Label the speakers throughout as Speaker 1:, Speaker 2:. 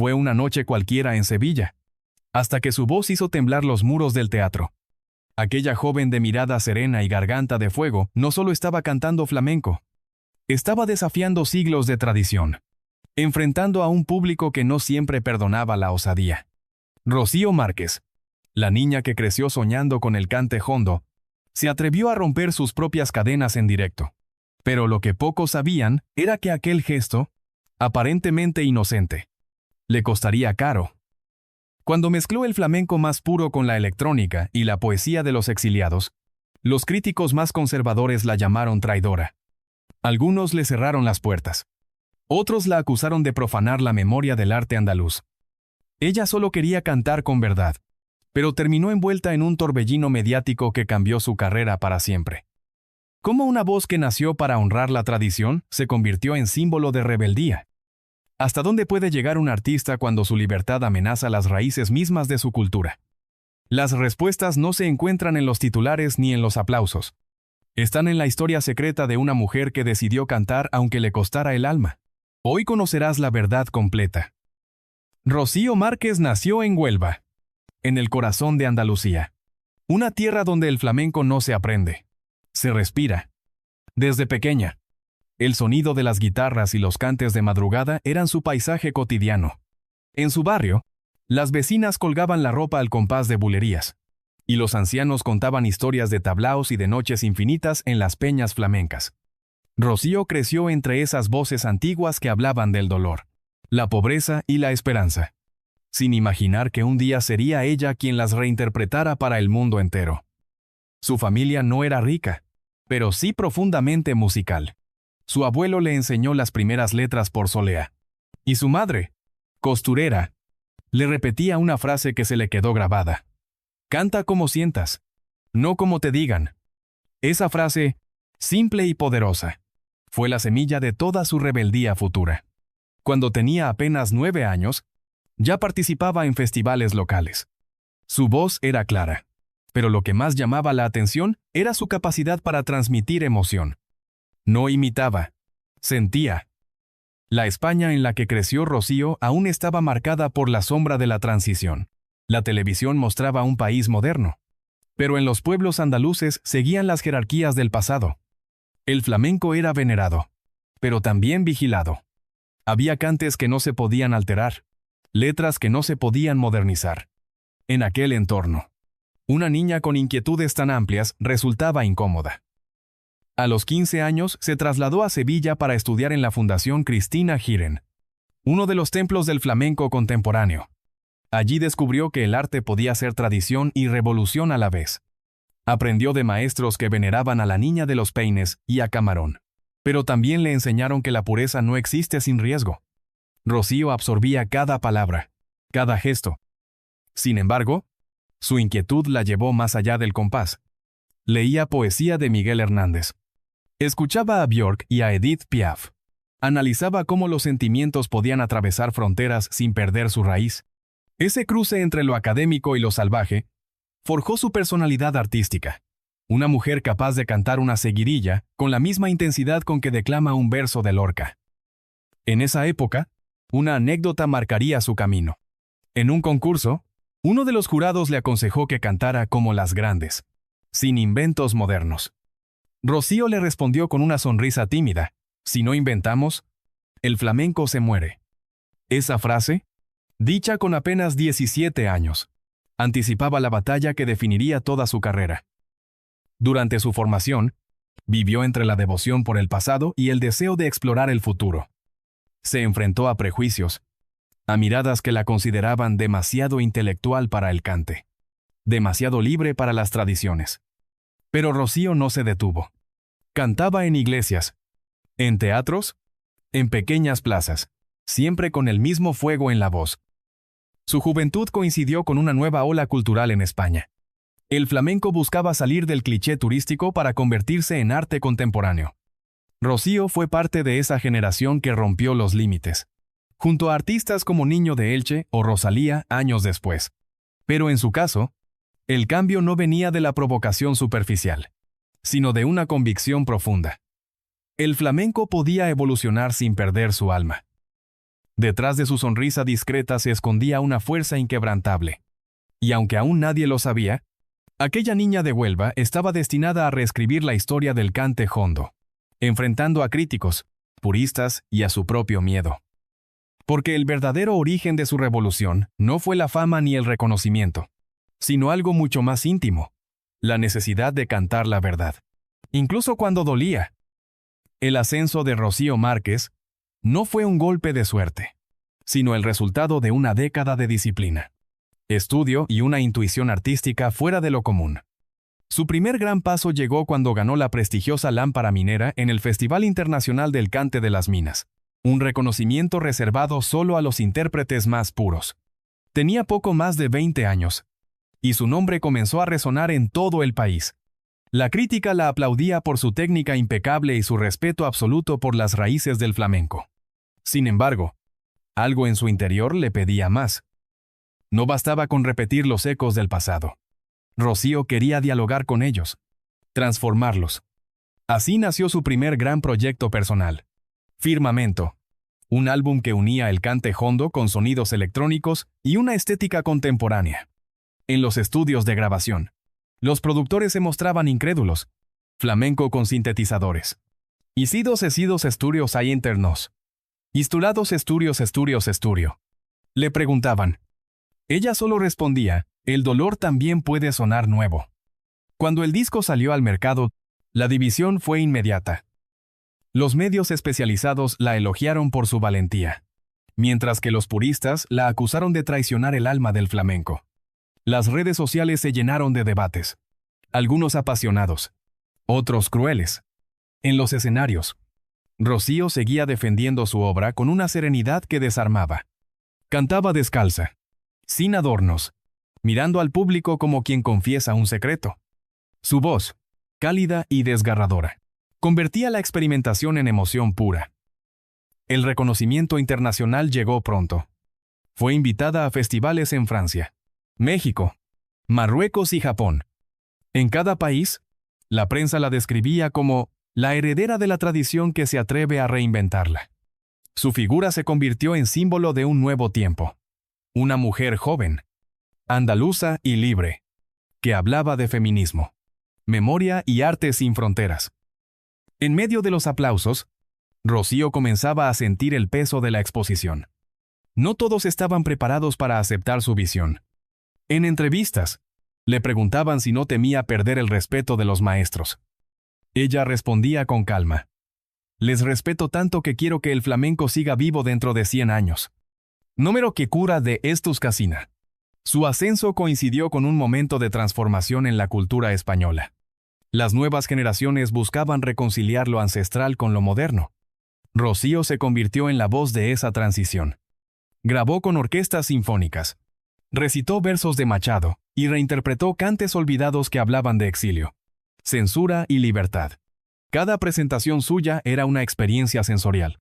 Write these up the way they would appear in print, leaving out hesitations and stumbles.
Speaker 1: Fue una noche cualquiera en Sevilla, hasta que su voz hizo temblar los muros del teatro. Aquella joven de mirada serena y garganta de fuego no solo estaba cantando flamenco, estaba desafiando siglos de tradición, enfrentando a un público que no siempre perdonaba la osadía. Rocío Márquez, la niña que creció soñando con el cante jondo, se atrevió a romper sus propias cadenas en directo. Pero lo que pocos sabían era que aquel gesto, aparentemente inocente, le costaría caro. Cuando mezcló el flamenco más puro con la electrónica y la poesía de los exiliados, los críticos más conservadores la llamaron traidora. Algunos le cerraron las puertas. Otros la acusaron de profanar la memoria del arte andaluz. Ella solo quería cantar con verdad, pero terminó envuelta en un torbellino mediático que cambió su carrera para siempre. Cómo una voz que nació para honrar la tradición se convirtió en símbolo de rebeldía. ¿Hasta dónde puede llegar un artista cuando su libertad amenaza las raíces mismas de su cultura? Las respuestas no se encuentran en los titulares ni en los aplausos. Están en la historia secreta de una mujer que decidió cantar aunque le costara el alma. Hoy conocerás la verdad completa. Rocío Márquez nació en Huelva, en el corazón de Andalucía. Una tierra donde el flamenco no se aprende, se respira. Desde pequeña, el sonido de las guitarras y los cantes de madrugada eran su paisaje cotidiano. En su barrio, las vecinas colgaban la ropa al compás de bulerías, y los ancianos contaban historias de tablaos y de noches infinitas en las peñas flamencas. Rocío creció entre esas voces antiguas que hablaban del dolor, la pobreza y la esperanza, sin imaginar que un día sería ella quien las reinterpretara para el mundo entero. Su familia no era rica, pero sí profundamente musical. Su abuelo le enseñó las primeras letras por solea, y su madre, costurera, le repetía una frase que se le quedó grabada. Canta como sientas, no como te digan. Esa frase, simple y poderosa, fue la semilla de toda su rebeldía futura. Cuando tenía apenas 9 años, ya participaba en festivales locales. Su voz era clara, pero lo que más llamaba la atención era su capacidad para transmitir emoción. No imitaba, sentía. La España en la que creció Rocío aún estaba marcada por la sombra de la transición. La televisión mostraba un país moderno, pero en los pueblos andaluces seguían las jerarquías del pasado. El flamenco era venerado, pero también vigilado. Había cantes que no se podían alterar, letras que no se podían modernizar. En aquel entorno, una niña con inquietudes tan amplias resultaba incómoda. A los 15 años se trasladó a Sevilla para estudiar en la Fundación Cristina Giren, uno de los templos del flamenco contemporáneo. Allí descubrió que el arte podía ser tradición y revolución a la vez. Aprendió de maestros que veneraban a la niña de los peines y a Camarón, pero también le enseñaron que la pureza no existe sin riesgo. Rocío absorbía cada palabra, cada gesto. Sin embargo, su inquietud la llevó más allá del compás. Leía poesía de Miguel Hernández. Escuchaba a Björk y a Edith Piaf. Analizaba cómo los sentimientos podían atravesar fronteras sin perder su raíz. Ese cruce entre lo académico y lo salvaje forjó su personalidad artística. Una mujer capaz de cantar una seguidilla con la misma intensidad con que declama un verso de Lorca. En esa época, una anécdota marcaría su camino. En un concurso, uno de los jurados le aconsejó que cantara como las grandes, sin inventos modernos. Rocío le respondió con una sonrisa tímida: si no inventamos, el flamenco se muere. Esa frase, dicha con apenas 17 años, anticipaba la batalla que definiría toda su carrera. Durante su formación, vivió entre la devoción por el pasado y el deseo de explorar el futuro. Se enfrentó a prejuicios, a miradas que la consideraban demasiado intelectual para el cante, demasiado libre para las tradiciones. Pero Rocío no se detuvo. Cantaba en iglesias, en teatros, en pequeñas plazas, siempre con el mismo fuego en la voz. Su juventud coincidió con una nueva ola cultural en España. El flamenco buscaba salir del cliché turístico para convertirse en arte contemporáneo. Rocío fue parte de esa generación que rompió los límites, junto a artistas como Niño de Elche o Rosalía años después. Pero en su caso, el cambio no venía de la provocación superficial, sino de una convicción profunda. El flamenco podía evolucionar sin perder su alma. Detrás de su sonrisa discreta se escondía una fuerza inquebrantable. Y aunque aún nadie lo sabía, aquella niña de Huelva estaba destinada a reescribir la historia del cante jondo, enfrentando a críticos, puristas y a su propio miedo. Porque el verdadero origen de su revolución no fue la fama ni el reconocimiento, sino algo mucho más íntimo, la necesidad de cantar la verdad, incluso cuando dolía. El ascenso de Rocío Márquez no fue un golpe de suerte, sino el resultado de una década de disciplina, estudio y una intuición artística fuera de lo común. Su primer gran paso llegó cuando ganó la prestigiosa Lámpara Minera en el Festival Internacional del Cante de las Minas, un reconocimiento reservado solo a los intérpretes más puros. Tenía poco más de 20 años, y su nombre comenzó a resonar en todo el país. La crítica la aplaudía por su técnica impecable y su respeto absoluto por las raíces del flamenco. Sin embargo, algo en su interior le pedía más. No bastaba con repetir los ecos del pasado. Rocío quería dialogar con ellos, transformarlos. Así nació su primer gran proyecto personal, Firmamento, un álbum que unía el cante jondo con sonidos electrónicos y una estética contemporánea. En los estudios de grabación, los productores se mostraban incrédulos. Flamenco con sintetizadores. Isidos esidos esturios hay internos. Istulados esturios esturio. Le preguntaban. Ella solo respondía, el dolor también puede sonar nuevo. Cuando el disco salió al mercado, la división fue inmediata. Los medios especializados la elogiaron por su valentía, mientras que los puristas la acusaron de traicionar el alma del flamenco. Las redes sociales se llenaron de debates, algunos apasionados, otros crueles. En los escenarios, Rocío seguía defendiendo su obra con una serenidad que desarmaba. Cantaba descalza, sin adornos, mirando al público como quien confiesa un secreto. Su voz, cálida y desgarradora, convertía la experimentación en emoción pura. El reconocimiento internacional llegó pronto. Fue invitada a festivales en Francia, México, Marruecos y Japón. En cada país, la prensa la describía como la heredera de la tradición que se atreve a reinventarla. Su figura se convirtió en símbolo de un nuevo tiempo. Una mujer joven, andaluza y libre, que hablaba de feminismo, memoria y arte sin fronteras. En medio de los aplausos, Rocío comenzaba a sentir el peso de la exposición. No todos estaban preparados para aceptar su visión. En entrevistas, le preguntaban si no temía perder el respeto de los maestros. Ella respondía con calma. Les respeto tanto que quiero que el flamenco siga vivo dentro de 100 años. Número que cura de Estus Casina. Su ascenso coincidió con un momento de transformación en la cultura española. Las nuevas generaciones buscaban reconciliar lo ancestral con lo moderno. Rocío se convirtió en la voz de esa transición. Grabó con orquestas sinfónicas, recitó versos de Machado y reinterpretó cantes olvidados que hablaban de exilio, censura y libertad. Cada presentación suya era una experiencia sensorial.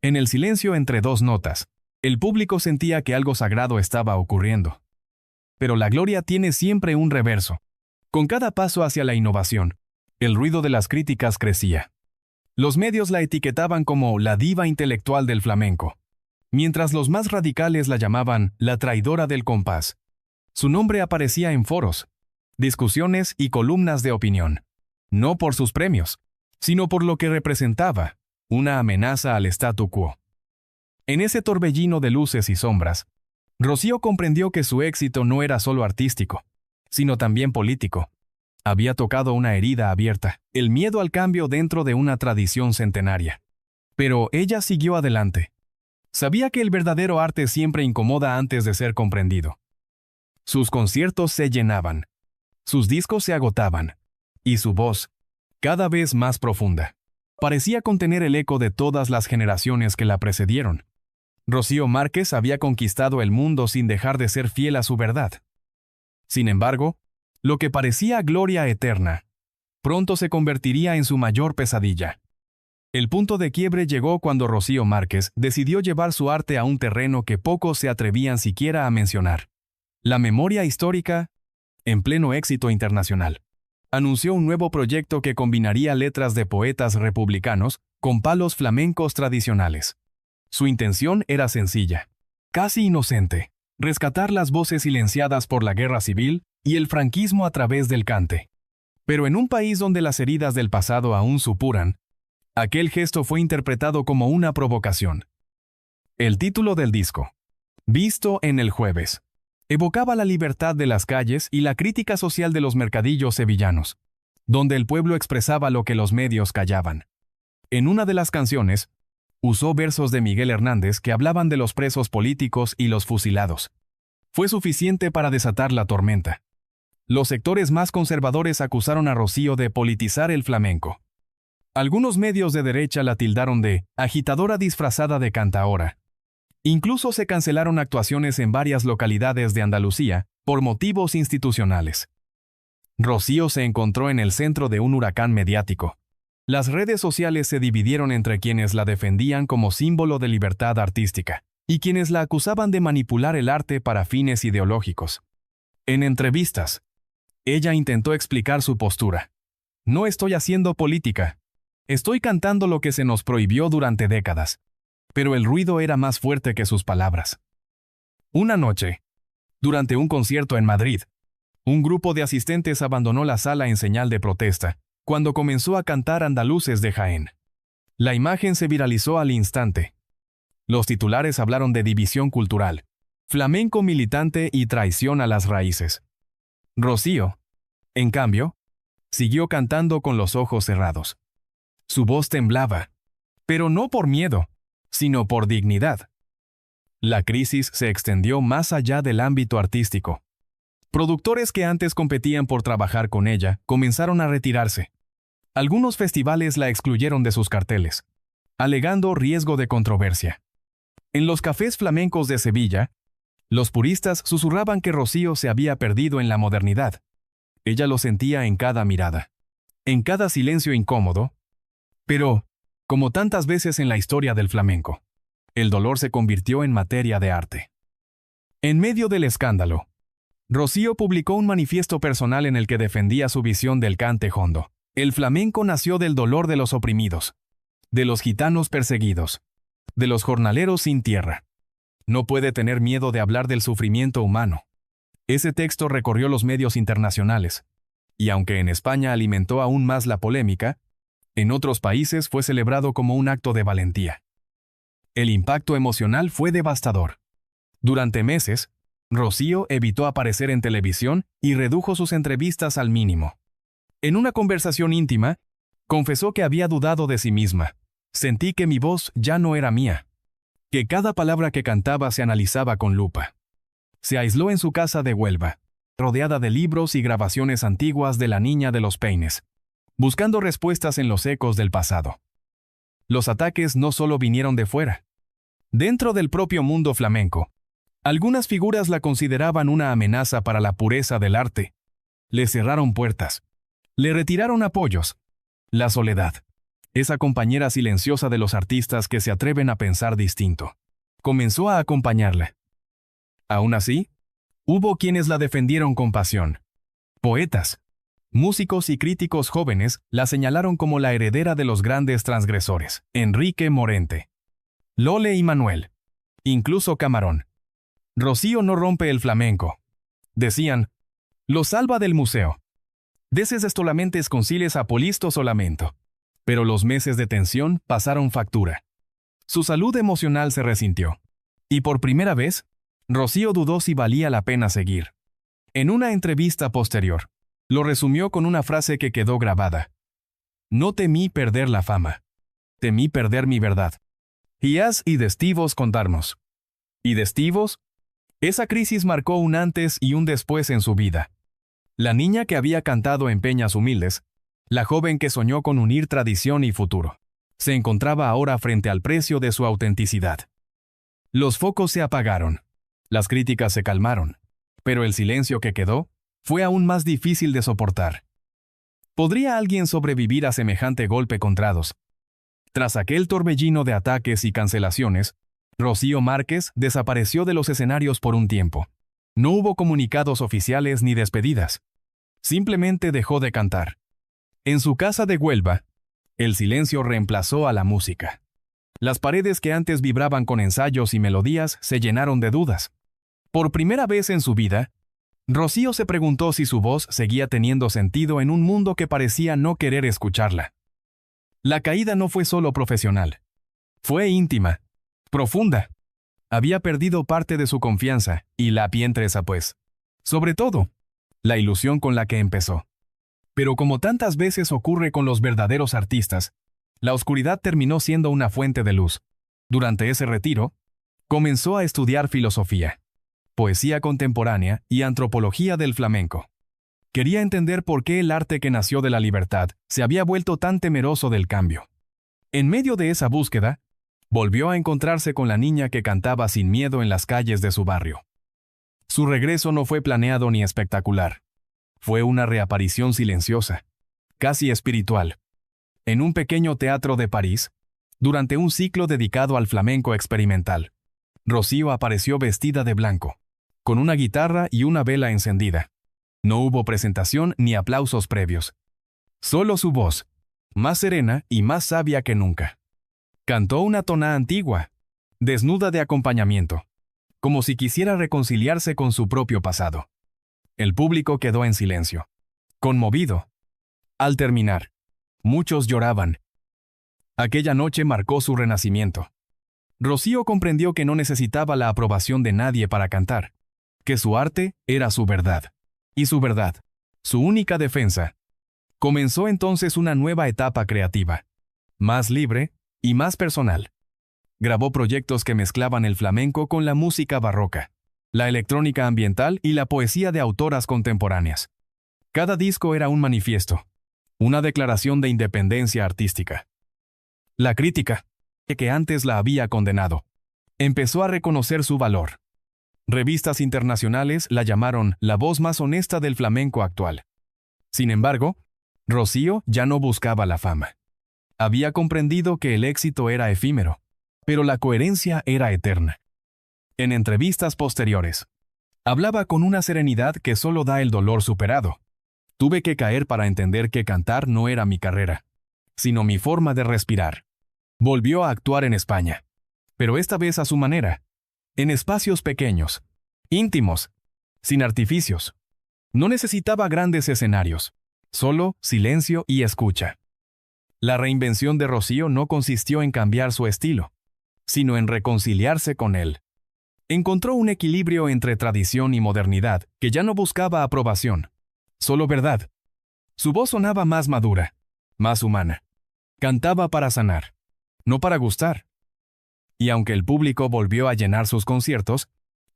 Speaker 1: En el silencio entre dos notas, el público sentía que algo sagrado estaba ocurriendo. Pero la gloria tiene siempre un reverso. Con cada paso hacia la innovación, el ruido de las críticas crecía. Los medios la etiquetaban como la diva intelectual del flamenco, mientras los más radicales la llamaban la traidora del compás. Su nombre aparecía en foros, discusiones y columnas de opinión, no por sus premios, sino por lo que representaba, una amenaza al statu quo. En ese torbellino de luces y sombras, Rocío comprendió que su éxito no era solo artístico, sino también político. Había tocado una herida abierta, el miedo al cambio dentro de una tradición centenaria. Pero ella siguió adelante. Sabía que el verdadero arte siempre incomoda antes de ser comprendido. Sus conciertos se llenaban, sus discos se agotaban, y su voz, cada vez más profunda, parecía contener el eco de todas las generaciones que la precedieron. Rocío Márquez había conquistado el mundo sin dejar de ser fiel a su verdad. Sin embargo, lo que parecía gloria eterna, pronto se convertiría en su mayor pesadilla. El punto de quiebre llegó cuando Rocío Márquez decidió llevar su arte a un terreno que pocos se atrevían siquiera a mencionar. La memoria histórica, en pleno éxito internacional, anunció un nuevo proyecto que combinaría letras de poetas republicanos con palos flamencos tradicionales. Su intención era sencilla, casi inocente: rescatar las voces silenciadas por la guerra civil y el franquismo a través del cante. Pero en un país donde las heridas del pasado aún supuran, aquel gesto fue interpretado como una provocación. El título del disco, Visto en el Jueves, evocaba la libertad de las calles y la crítica social de los mercadillos sevillanos, donde el pueblo expresaba lo que los medios callaban. En una de las canciones, usó versos de Miguel Hernández que hablaban de los presos políticos y los fusilados. Fue suficiente para desatar la tormenta. Los sectores más conservadores acusaron a Rocío de politizar el flamenco. Algunos medios de derecha la tildaron de agitadora disfrazada de cantaora. Incluso se cancelaron actuaciones en varias localidades de Andalucía por motivos institucionales. Rocío se encontró en el centro de un huracán mediático. Las redes sociales se dividieron entre quienes la defendían como símbolo de libertad artística y quienes la acusaban de manipular el arte para fines ideológicos. En entrevistas, ella intentó explicar su postura. No estoy haciendo política. Estoy cantando lo que se nos prohibió durante décadas. Pero el ruido era más fuerte que sus palabras. Una noche, durante un concierto en Madrid, un grupo de asistentes abandonó la sala en señal de protesta, cuando comenzó a cantar Andaluces de Jaén. La imagen se viralizó al instante. Los titulares hablaron de división cultural, flamenco militante y traición a las raíces. Rocío, en cambio, siguió cantando con los ojos cerrados. Su voz temblaba, pero no por miedo, sino por dignidad. La crisis se extendió más allá del ámbito artístico. Productores que antes competían por trabajar con ella comenzaron a retirarse. Algunos festivales la excluyeron de sus carteles, alegando riesgo de controversia. En los cafés flamencos de Sevilla, los puristas susurraban que Rocío se había perdido en la modernidad. Ella lo sentía en cada mirada, en cada silencio incómodo. Pero, como tantas veces en la historia del flamenco, el dolor se convirtió en materia de arte. En medio del escándalo, Rocío publicó un manifiesto personal en el que defendía su visión del cante jondo. El flamenco nació del dolor de los oprimidos, de los gitanos perseguidos, de los jornaleros sin tierra. No puede tener miedo de hablar del sufrimiento humano. Ese texto recorrió los medios internacionales, y aunque en España alimentó aún más la polémica, en otros países fue celebrado como un acto de valentía. El impacto emocional fue devastador. Durante meses, Rocío evitó aparecer en televisión y redujo sus entrevistas al mínimo. En una conversación íntima, confesó que había dudado de sí misma. Sentí que mi voz ya no era mía, que cada palabra que cantaba se analizaba con lupa. Se aisló en su casa de Huelva, rodeada de libros y grabaciones antiguas de La Niña de los Peines, buscando respuestas en los ecos del pasado. Los ataques no solo vinieron de fuera. Dentro del propio mundo flamenco, algunas figuras la consideraban una amenaza para la pureza del arte. Le cerraron puertas. Le retiraron apoyos. La soledad, esa compañera silenciosa de los artistas que se atreven a pensar distinto, comenzó a acompañarla. Aún así, hubo quienes la defendieron con pasión. Poetas, músicos y críticos jóvenes la señalaron como la heredera de los grandes transgresores: Enrique Morente, Lole y Manuel, incluso Camarón. Rocío no rompe el flamenco, decían, lo salva del museo. Deses estolamente conciles apolisto solamento. Pero los meses de tensión pasaron factura. Su salud emocional se resintió. Y por primera vez, Rocío dudó si valía la pena seguir. En una entrevista posterior, lo resumió con una frase que quedó grabada. No temí perder la fama. Temí perder mi verdad. Y destivos contarnos. ¿Y destivos? Esa crisis marcó un antes y un después en su vida. La niña que había cantado en Peñas Humildes, la joven que soñó con unir tradición y futuro, se encontraba ahora frente al precio de su autenticidad. Los focos se apagaron, las críticas se calmaron, pero el silencio que quedó fue aún más difícil de soportar. ¿Podría alguien sobrevivir a semejante golpe contrados? Tras aquel torbellino de ataques y cancelaciones, Rocío Márquez desapareció de los escenarios por un tiempo. No hubo comunicados oficiales ni despedidas. Simplemente dejó de cantar. En su casa de Huelva, el silencio reemplazó a la música. Las paredes que antes vibraban con ensayos y melodías se llenaron de dudas. Por primera vez en su vida, Rocío se preguntó si su voz seguía teniendo sentido en un mundo que parecía no querer escucharla. La caída no fue solo profesional. Fue íntima, profunda. Había perdido parte de su confianza, y la pientresa pues. Sobre todo, la ilusión con la que empezó. Pero como tantas veces ocurre con los verdaderos artistas, la oscuridad terminó siendo una fuente de luz. Durante ese retiro, comenzó a estudiar filosofía, poesía contemporánea y antropología del flamenco. Quería entender por qué el arte que nació de la libertad se había vuelto tan temeroso del cambio. En medio de esa búsqueda, volvió a encontrarse con la niña que cantaba sin miedo en las calles de su barrio. Su regreso no fue planeado ni espectacular. Fue una reaparición silenciosa, casi espiritual. En un pequeño teatro de París, durante un ciclo dedicado al flamenco experimental, Rocío apareció vestida de blanco, con una guitarra y una vela encendida. No hubo presentación ni aplausos previos. Solo su voz, más serena y más sabia que nunca. Cantó una tonada antigua, desnuda de acompañamiento, como si quisiera reconciliarse con su propio pasado. El público quedó en silencio, conmovido. Al terminar, muchos lloraban. Aquella noche marcó su renacimiento. Rocío comprendió que no necesitaba la aprobación de nadie para cantar, que su arte era su verdad. Y su verdad, su única defensa. Comenzó entonces una nueva etapa creativa, más libre y más personal. Grabó proyectos que mezclaban el flamenco con la música barroca, la electrónica ambiental y la poesía de autoras contemporáneas. Cada disco era un manifiesto, una declaración de independencia artística. La crítica, que antes la había condenado, empezó a reconocer su valor. Revistas internacionales la llamaron la voz más honesta del flamenco actual. Sin embargo, Rocío ya no buscaba la fama. Había comprendido que el éxito era efímero, pero la coherencia era eterna. En entrevistas posteriores, hablaba con una serenidad que solo da el dolor superado. Tuve que caer para entender que cantar no era mi carrera, sino mi forma de respirar. Volvió a actuar en España, pero esta vez a su manera, en espacios pequeños, íntimos, sin artificios. No necesitaba grandes escenarios, solo silencio y escucha. La reinvención de Rocío no consistió en cambiar su estilo, sino en reconciliarse con él. Encontró un equilibrio entre tradición y modernidad que ya no buscaba aprobación, solo verdad. Su voz sonaba más madura, más humana. Cantaba para sanar, no para gustar. Y aunque el público volvió a llenar sus conciertos,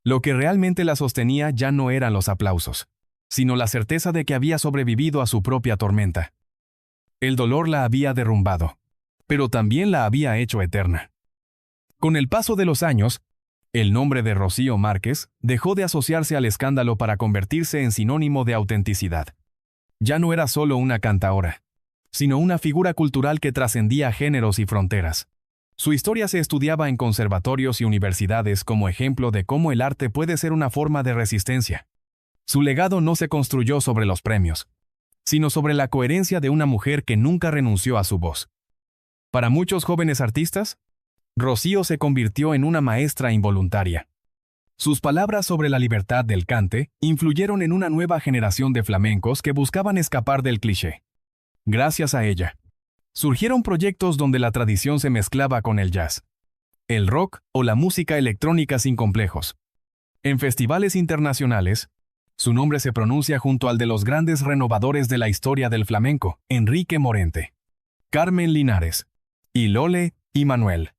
Speaker 1: lo que realmente la sostenía ya no eran los aplausos, sino la certeza de que había sobrevivido a su propia tormenta. El dolor la había derrumbado, pero también la había hecho eterna. Con el paso de los años, el nombre de Rocío Márquez dejó de asociarse al escándalo para convertirse en sinónimo de autenticidad. Ya no era solo una cantaora, sino una figura cultural que trascendía géneros y fronteras. Su historia se estudiaba en conservatorios y universidades como ejemplo de cómo el arte puede ser una forma de resistencia. Su legado no se construyó sobre los premios, sino sobre la coherencia de una mujer que nunca renunció a su voz. Para muchos jóvenes artistas, Rocío se convirtió en una maestra involuntaria. Sus palabras sobre la libertad del cante influyeron en una nueva generación de flamencos que buscaban escapar del cliché. Gracias a ella, surgieron proyectos donde la tradición se mezclaba con el jazz, el rock o la música electrónica sin complejos. En festivales internacionales, su nombre se pronuncia junto al de los grandes renovadores de la historia del flamenco, Enrique Morente, Carmen Linares, y Lole y Manuel.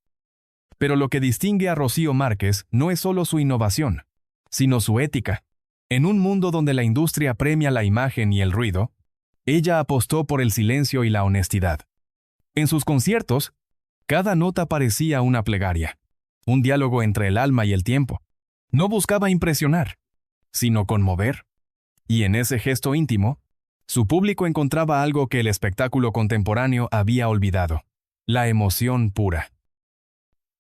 Speaker 1: Pero lo que distingue a Rocío Márquez no es solo su innovación, sino su ética. En un mundo donde la industria premia la imagen y el ruido, ella apostó por el silencio y la honestidad. En sus conciertos, cada nota parecía una plegaria, un diálogo entre el alma y el tiempo. No buscaba impresionar, sino conmover. Y en ese gesto íntimo, su público encontraba algo que el espectáculo contemporáneo había olvidado: la emoción pura.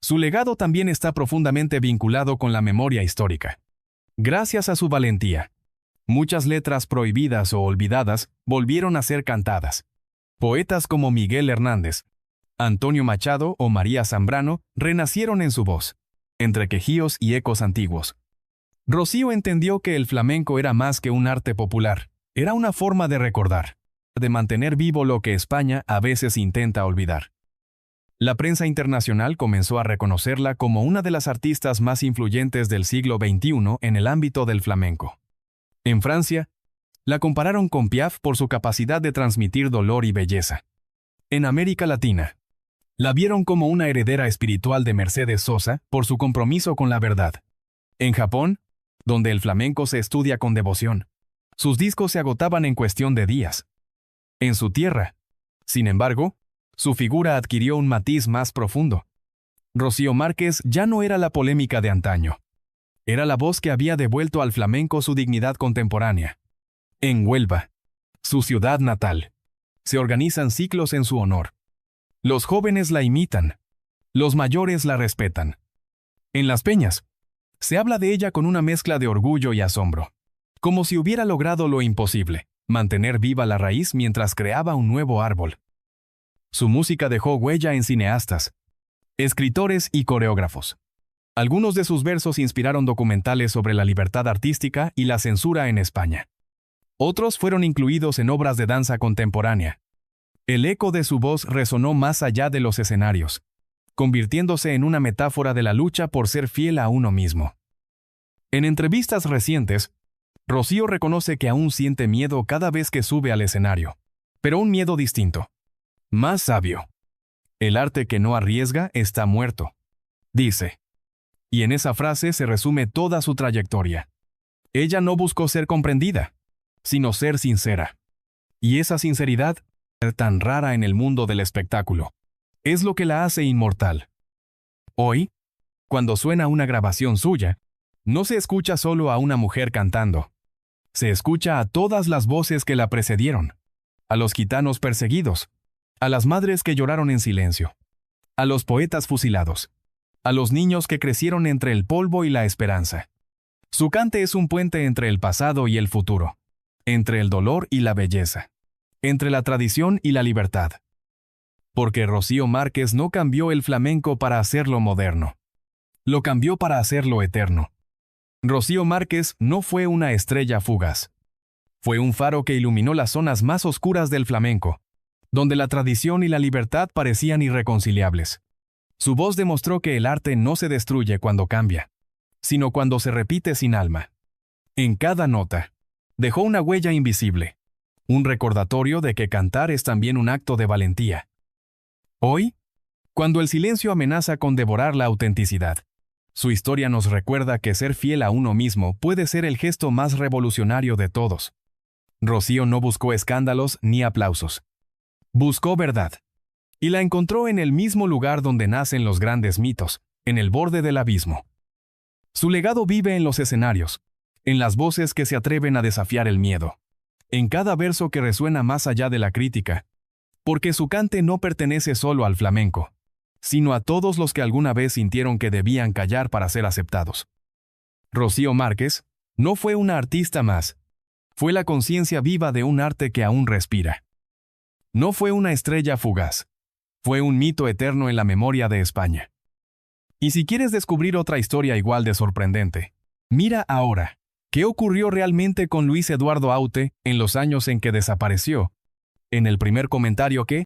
Speaker 1: Su legado también está profundamente vinculado con la memoria histórica. Gracias a su valentía, muchas letras prohibidas o olvidadas volvieron a ser cantadas. Poetas como Miguel Hernández, Antonio Machado o María Zambrano renacieron en su voz, entre quejíos y ecos antiguos. Rocío entendió que el flamenco era más que un arte popular, era una forma de recordar, de mantener vivo lo que España a veces intenta olvidar. La prensa internacional comenzó a reconocerla como una de las artistas más influyentes del siglo XXI en el ámbito del flamenco. En Francia, la compararon con Piaf por su capacidad de transmitir dolor y belleza. En América Latina, la vieron como una heredera espiritual de Mercedes Sosa por su compromiso con la verdad. En Japón, donde el flamenco se estudia con devoción, sus discos se agotaban en cuestión de días. En su tierra, sin embargo, su figura adquirió un matiz más profundo. Rocío Márquez ya no era la polémica de antaño. Era la voz que había devuelto al flamenco su dignidad contemporánea. En Huelva, su ciudad natal, se organizan ciclos en su honor. Los jóvenes la imitan, los mayores la respetan. En Las Peñas, se habla de ella con una mezcla de orgullo y asombro, como si hubiera logrado lo imposible, mantener viva la raíz mientras creaba un nuevo árbol. Su música dejó huella en cineastas, escritores y coreógrafos. Algunos de sus versos inspiraron documentales sobre la libertad artística y la censura en España. Otros fueron incluidos en obras de danza contemporánea. El eco de su voz resonó más allá de los escenarios, convirtiéndose en una metáfora de la lucha por ser fiel a uno mismo. En entrevistas recientes, Rocío reconoce que aún siente miedo cada vez que sube al escenario, pero un miedo distinto, más sabio. El arte que no arriesga está muerto, dice. Y en esa frase se resume toda su trayectoria. Ella no buscó ser comprendida, sino ser sincera. Y esa sinceridad, tan rara en el mundo del espectáculo, es lo que la hace inmortal. Hoy, cuando suena una grabación suya, no se escucha solo a una mujer cantando. Se escucha a todas las voces que la precedieron, a los gitanos perseguidos, a las madres que lloraron en silencio, a los poetas fusilados, a los niños que crecieron entre el polvo y la esperanza. Su cante es un puente entre el pasado y el futuro, entre el dolor y la belleza, entre la tradición y la libertad. Porque Rocío Márquez no cambió el flamenco para hacerlo moderno. Lo cambió para hacerlo eterno. Rocío Márquez no fue una estrella fugaz. Fue un faro que iluminó las zonas más oscuras del flamenco, donde la tradición y la libertad parecían irreconciliables. Su voz demostró que el arte no se destruye cuando cambia, sino cuando se repite sin alma. En cada nota, dejó una huella invisible, un recordatorio de que cantar es también un acto de valentía. Hoy, cuando el silencio amenaza con devorar la autenticidad, su historia nos recuerda que ser fiel a uno mismo puede ser el gesto más revolucionario de todos. Rocío no buscó escándalos ni aplausos. Buscó verdad. Y la encontró en el mismo lugar donde nacen los grandes mitos, en el borde del abismo. Su legado vive en los escenarios, en las voces que se atreven a desafiar el miedo, en cada verso que resuena más allá de la crítica, porque su cante no pertenece solo al flamenco, sino a todos los que alguna vez sintieron que debían callar para ser aceptados. Rocío Márquez no fue una artista más, fue la conciencia viva de un arte que aún respira. No fue una estrella fugaz, fue un mito eterno en la memoria de España. Y si quieres descubrir otra historia igual de sorprendente, mira ahora, ¿qué ocurrió realmente con Luis Eduardo Aute en los años en que desapareció? En el primer comentario que